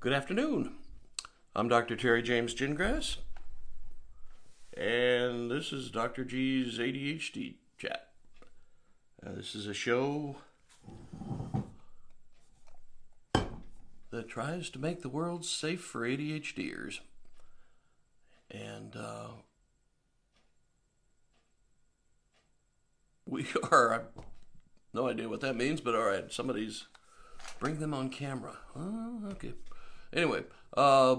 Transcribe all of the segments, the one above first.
Good afternoon. I'm Dr. Terry James Gingras, and this is Dr. G's ADHD Chat. This is a show that tries to make the world safe for ADHDers. And we are, I have no idea what that means, but all right, somebody's, bring them on camera. Okay. Anyway, I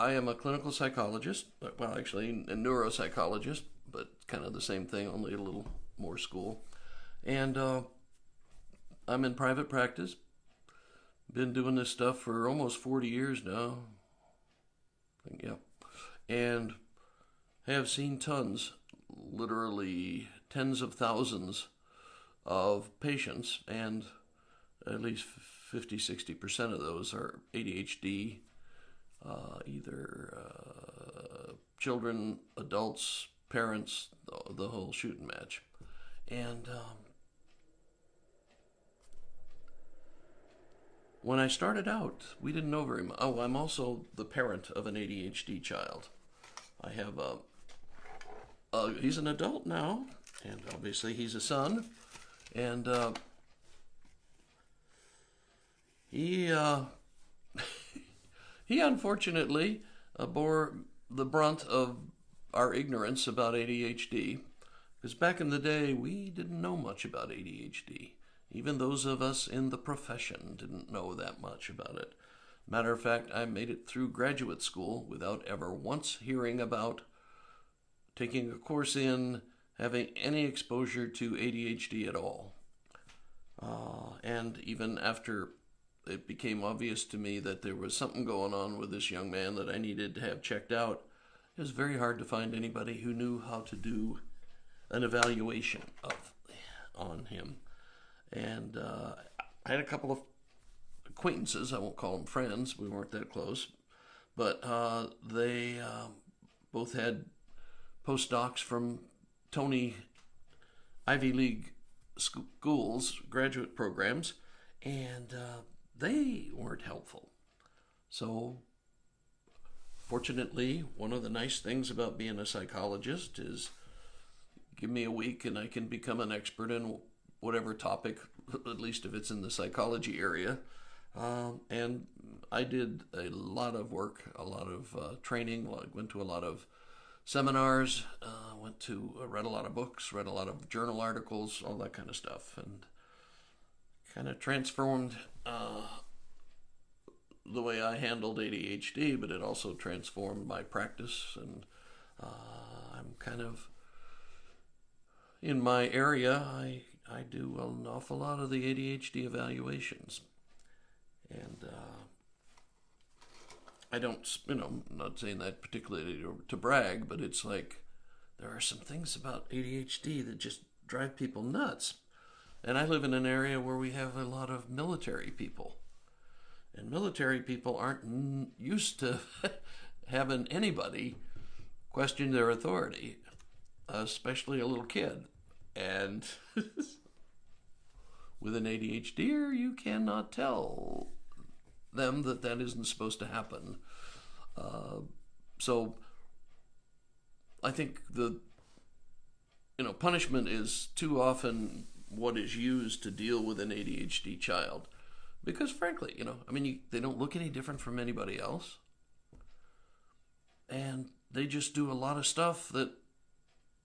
am a clinical psychologist, well, actually, a neuropsychologist, but kind of the same thing, only a little more school. And I'm in private practice. Been doing this stuff for almost 40 years now. Yeah. And have seen tons, literally tens of thousands of patients, and at least 50-60% of those are ADHD, either children, adults, parents, the whole shooting match. And when I started out, we didn't know very much. Oh, I'm also the parent of an ADHD child. I have he's an adult now, and obviously he's a son, and he he unfortunately bore the brunt of our ignorance about ADHD, because back in the day we didn't know much about ADHD. Even those of us in the profession didn't know that much about it. Matter of fact, I made it through graduate school without ever once hearing about taking a course in having any exposure to ADHD at all. And even after it became obvious to me that there was something going on with this young man that I needed to have checked out, it was very hard to find anybody who knew how to do an evaluation on him. And I had a couple of acquaintances, I won't call them friends, we weren't that close, but they both had postdocs from Tony Ivy League schools, graduate programs, and they weren't helpful. So fortunately, one of the nice things about being a psychologist is give me a week and I can become an expert in whatever topic, at least if it's in the psychology area. And I did a lot of work, a lot of training, went to a lot of seminars, read a lot of books, read a lot of journal articles, all that kind of stuff, and kind of transformed the way I handled ADHD, but it also transformed my practice, and I'm kind of, in my area, I do an awful lot of the ADHD evaluations. And I don't, I'm not saying that particularly to brag, but it's like there are some things about ADHD that just drive people nuts. And I live in an area where we have a lot of military people. And military people aren't used to having anybody question their authority, especially a little kid. And with an ADHDer, you cannot tell them that isn't supposed to happen. So I think punishment is too often what is used to deal with an ADHD child. Because frankly, they don't look any different from anybody else. And they just do a lot of stuff that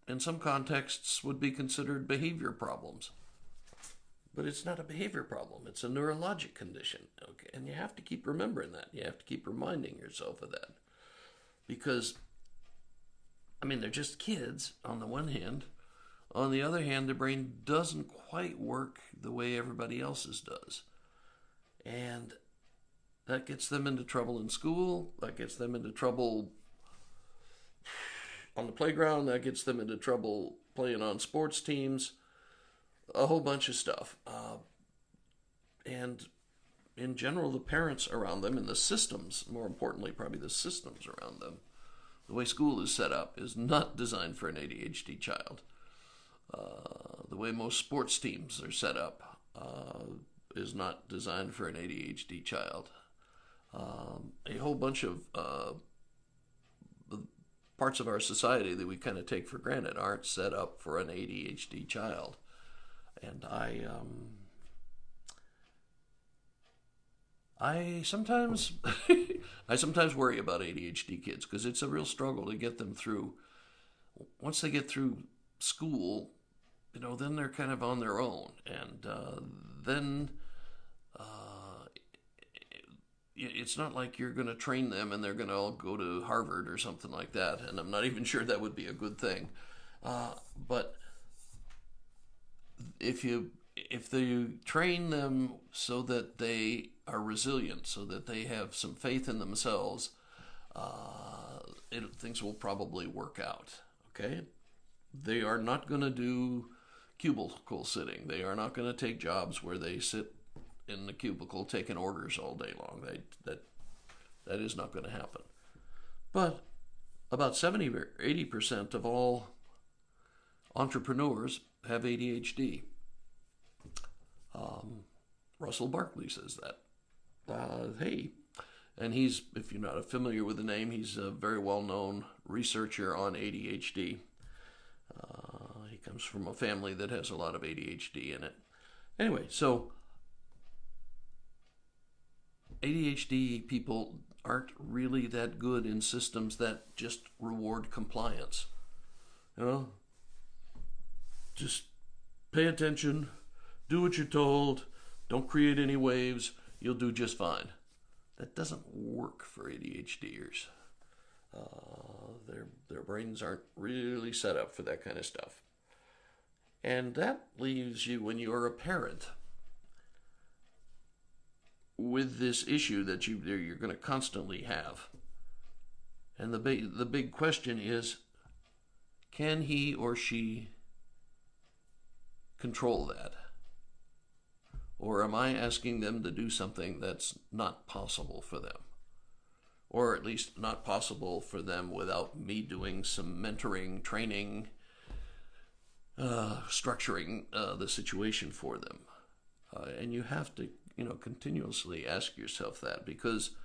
in some contexts would be considered behavior problems. But it's not a behavior problem. It's a neurologic condition. Okay? And you have to keep remembering that. You have to keep reminding yourself of that. Because, they're just kids on the one hand. On the other hand, their brain doesn't quite work the way everybody else's does. And that gets them into trouble in school. That gets them into trouble on the playground. That gets them into trouble playing on sports teams. A whole bunch of stuff. And in general, the parents around them and the systems, more importantly, probably the systems around them, the way school is set up is not designed for an ADHD child. The way most sports teams are set up, is not designed for an ADHD child. A whole bunch of parts of our society that we kind of take for granted aren't set up for an ADHD child. And I sometimes I sometimes worry about ADHD kids because it's a real struggle to get them through. Once they get through school, then they're kind of on their own, and then it's not like you're going to train them and they're going to all go to Harvard or something like that. And I'm not even sure that would be a good thing. But if you train them so that they are resilient, so that they have some faith in themselves, things will probably work out. Okay? They are not going to do cubicle sitting. They are not going to take jobs where they sit in the cubicle taking orders all day long. That is not going to happen. But about 70 or 80% of all entrepreneurs have ADHD. Russell Barkley says that. And he's, if you're not familiar with the name, he's a very well-known researcher on ADHD. He comes from a family that has a lot of ADHD in it. Anyway, so ADHD people aren't really that good in systems that just reward compliance. Just pay attention, do what you're told, don't create any waves, you'll do just fine. That doesn't work for ADHDers. Their brains aren't really set up for that kind of stuff. And that leaves you, when you're a parent, with this issue that you're going to constantly have. And the big question is, can he or she control that? Or am I asking them to do something that's not possible for them? Or at least not possible for them without me doing some mentoring, training, structuring the situation for them. And you have to, continuously ask yourself that, because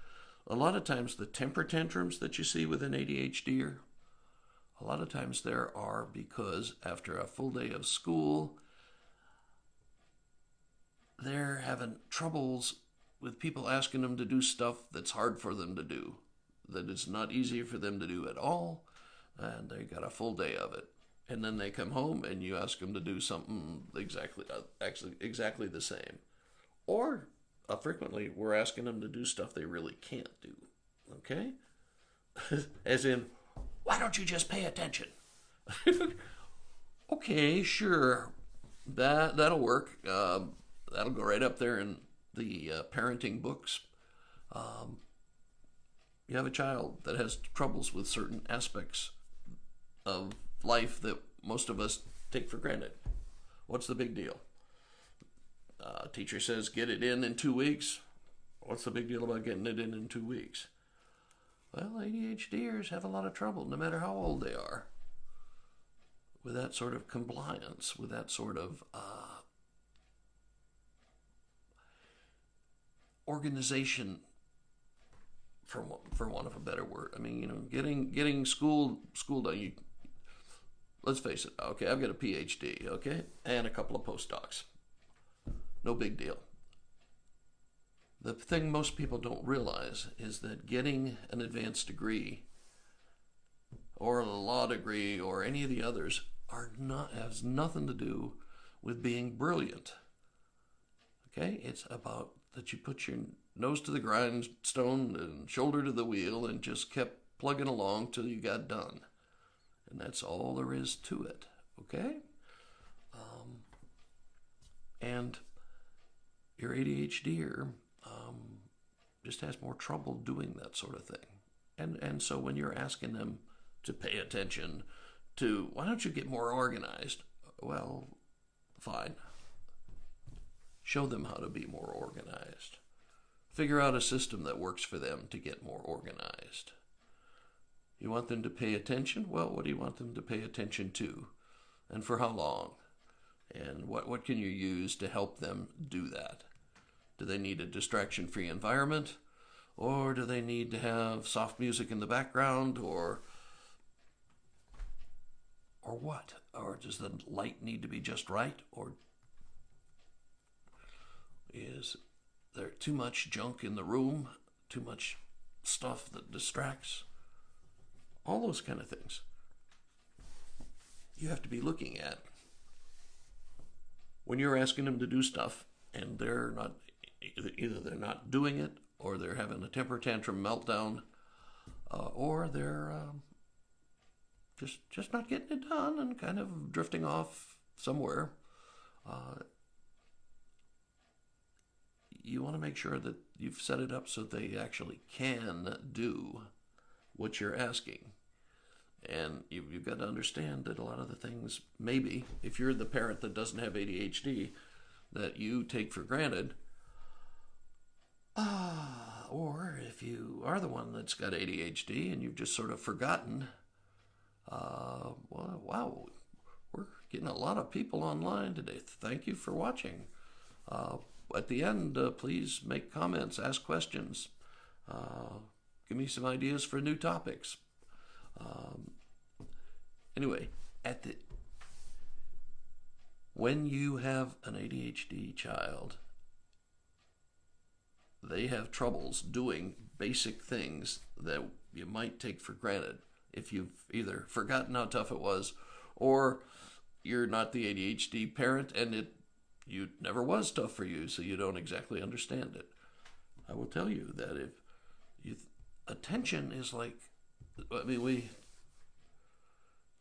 a lot of times the temper tantrums that you see with an ADHDer, a lot of times there are because after a full day of school, they're having troubles with people asking them to do stuff that's hard for them to do, that it's not easy for them to do at all, and they got a full day of it. And then they come home and you ask them to do something exactly the same. Or frequently we're asking them to do stuff they really can't do. Okay? As in, why don't you just pay attention? Okay, sure. That'll work. That'll go right up there in the parenting books. You have a child that has troubles with certain aspects of life that most of us take for granted. What's the big deal? Teacher says get it in 2 weeks. What's the big deal about getting it in 2 weeks? Well, ADHDers have a lot of trouble, no matter how old they are, with that sort of compliance, with that sort of organization, for want of a better word. I mean, getting school done. Let's face it. Okay, I've got a PhD. Okay, and a couple of postdocs. No big deal. The thing most people don't realize is that getting an advanced degree, or a law degree, or any of the others, has nothing to do with being brilliant. Okay, it's about that you put your nose to the grindstone and shoulder to the wheel and just kept plugging along till you got done. And that's all there is to it, okay? And your ADHDer just has more trouble doing that sort of thing. And so when you're asking them to pay attention to, why don't you get more organized? Well, fine. Show them how to be more organized. Figure out a system that works for them to get more organized. You want them to pay attention? Well, what do you want them to pay attention to? And for how long? And what can you use to help them do that? Do they need a distraction-free environment? Or do they need to have soft music in the background? Or what? Or does the light need to be just right? Or is there too much junk in the room? Too much stuff that distracts? All those kind of things you have to be looking at when you're asking them to do stuff and they're not, either they're not doing it, or they're having a temper tantrum meltdown, or they're just not getting it done and kind of drifting off somewhere. You want to make sure that you've set it up so they actually can do what you're asking. And you've got to understand that a lot of the things, maybe, if you're the parent that doesn't have ADHD, that you take for granted, or if you are the one that's got ADHD and you've just sort of forgotten, well, wow, we're getting a lot of people online today. Thank you for watching. At the end, please make comments, ask questions, give me some ideas for new topics. Anyway, when you have an ADHD child, they have troubles doing basic things that you might take for granted if you've either forgotten how tough it was, or you're not the ADHD parent and it never was tough for you, so you don't exactly understand it. I will tell you that attention is like, we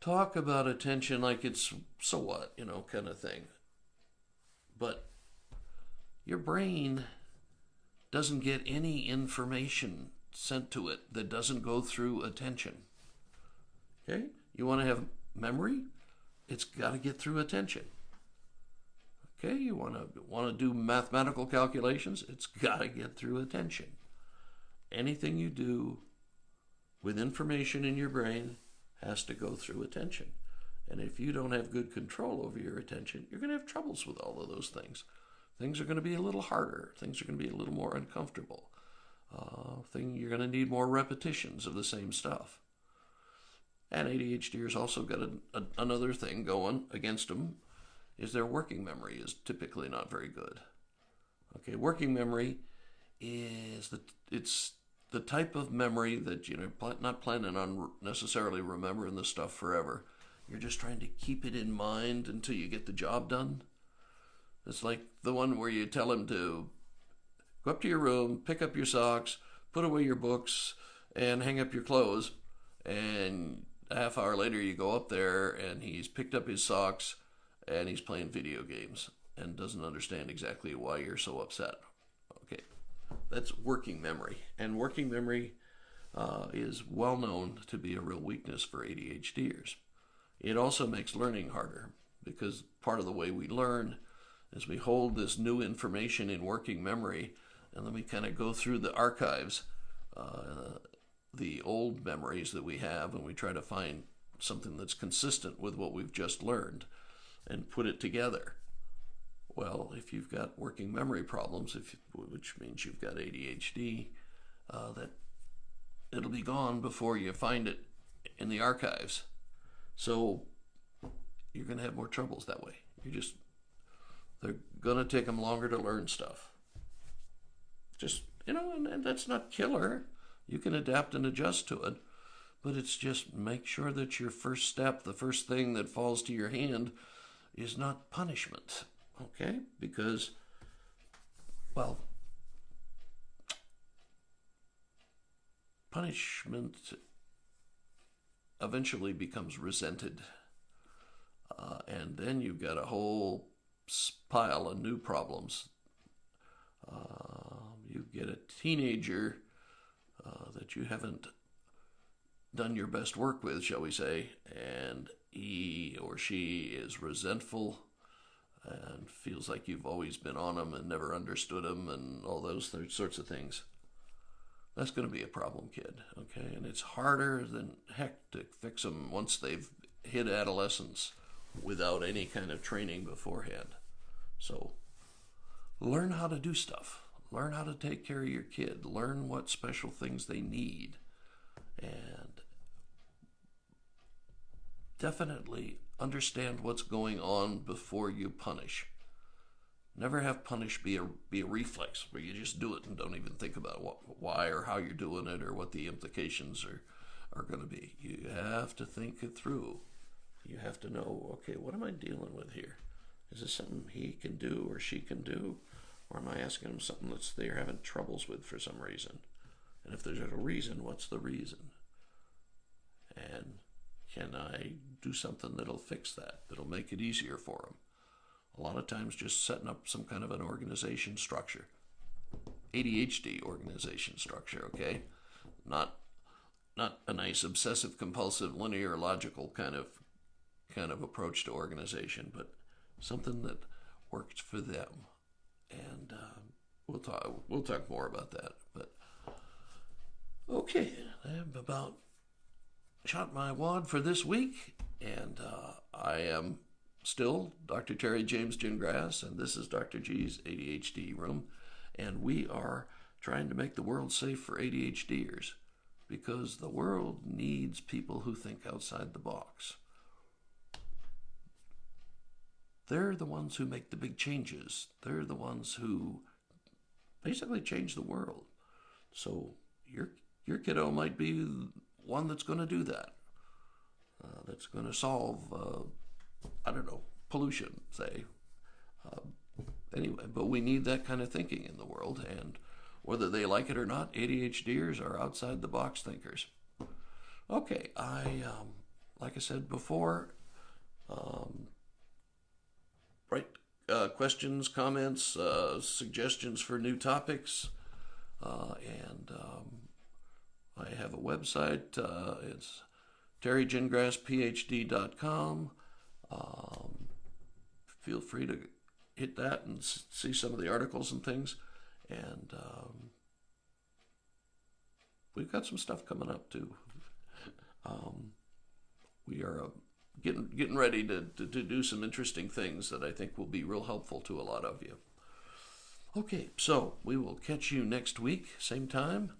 talk about attention like it's so what, kind of thing. But your brain doesn't get any information sent to it that doesn't go through attention. Okay? You want to have memory? It's got to get through attention. Okay? You want to do mathematical calculations? It's got to get through attention. Anything you do with information in your brain has to go through attention. And if you don't have good control over your attention, you're going to have troubles with all of those things. Things are going to be a little harder. Things are going to be a little more uncomfortable. You're going to need more repetitions of the same stuff. And ADHDers also got another thing going against them, is their working memory is typically not very good. Okay, working memory is it's the type of memory that you're not planning on necessarily remembering the stuff forever. You're just trying to keep it in mind until you get the job done. It's like the one where you tell him to go up to your room, pick up your socks, put away your books, and hang up your clothes. And a half hour later you go up there and he's picked up his socks and he's playing video games and doesn't understand exactly why you're so upset. Okay, that's working memory. And working memory is well known to be a real weakness for ADHDers. It also makes learning harder, because part of the way we learn is we hold this new information in working memory, and then we kind of go through the archives, the old memories that we have, and we try to find something that's consistent with what we've just learned and put it together. Well, if you've got working memory problems, which means you've got ADHD, that it'll be gone before you find it in the archives. So you're going to have more troubles that way. They're going to take them longer to learn stuff. And that's not killer. You can adapt and adjust to it. But it's just make sure that your first step, the first thing that falls to your hand, is not punishment. Okay? Because, well, punishment eventually becomes resented. And then you've got a whole pile of new problems. You get a teenager that you haven't done your best work with, shall we say, and he or she is resentful and feels like you've always been on them and never understood them and all those sorts of things. That's going to be a problem, kid, okay? And it's harder than heck to fix them once they've hit adolescence without any kind of training beforehand. So learn how to do stuff. Learn how to take care of your kid. Learn what special things they need. And definitely understand what's going on before you punish. Never have punish be a reflex where you just do it and don't even think about why or how you're doing it or what the implications are going to be. You have to think it through. You have to know, okay, what am I dealing with here? Is this something he can do or she can do? Or am I asking them something that they're having troubles with for some reason? And if there's a reason, what's the reason? And can I do something that'll fix that, that'll make it easier for them? A lot of times just setting up some kind of an organization structure. ADHD organization structure, okay? Not a nice obsessive compulsive linear logical kind of approach to organization, but something that worked for them. And we'll talk more about that. But okay, I've about shot my wad for this week, and I am still Dr. Terry James Gingras, and this is Dr. G's ADHD Room, and we are trying to make the world safe for ADHDers because the world needs people who think outside the box. They're the ones who make the big changes. They're the ones who basically change the world. So your kiddo might be one that's going to do that. That's going to solve, pollution, say. Anyway, but we need that kind of thinking in the world, and whether they like it or not, ADHDers are outside the box thinkers. Okay, like I said before, write questions, comments, suggestions for new topics, and I have a website. It's terrygingrassphd.com. Feel free to hit that and see some of the articles and things. And we've got some stuff coming up too. We are getting ready to do some interesting things that I think will be real helpful to a lot of you. Okay, so we will catch you next week, same time.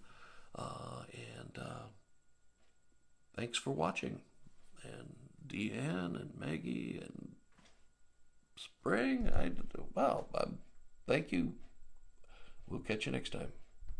And thanks for watching. And Deanne and Maggie and Spring, thank you. We'll catch you next time.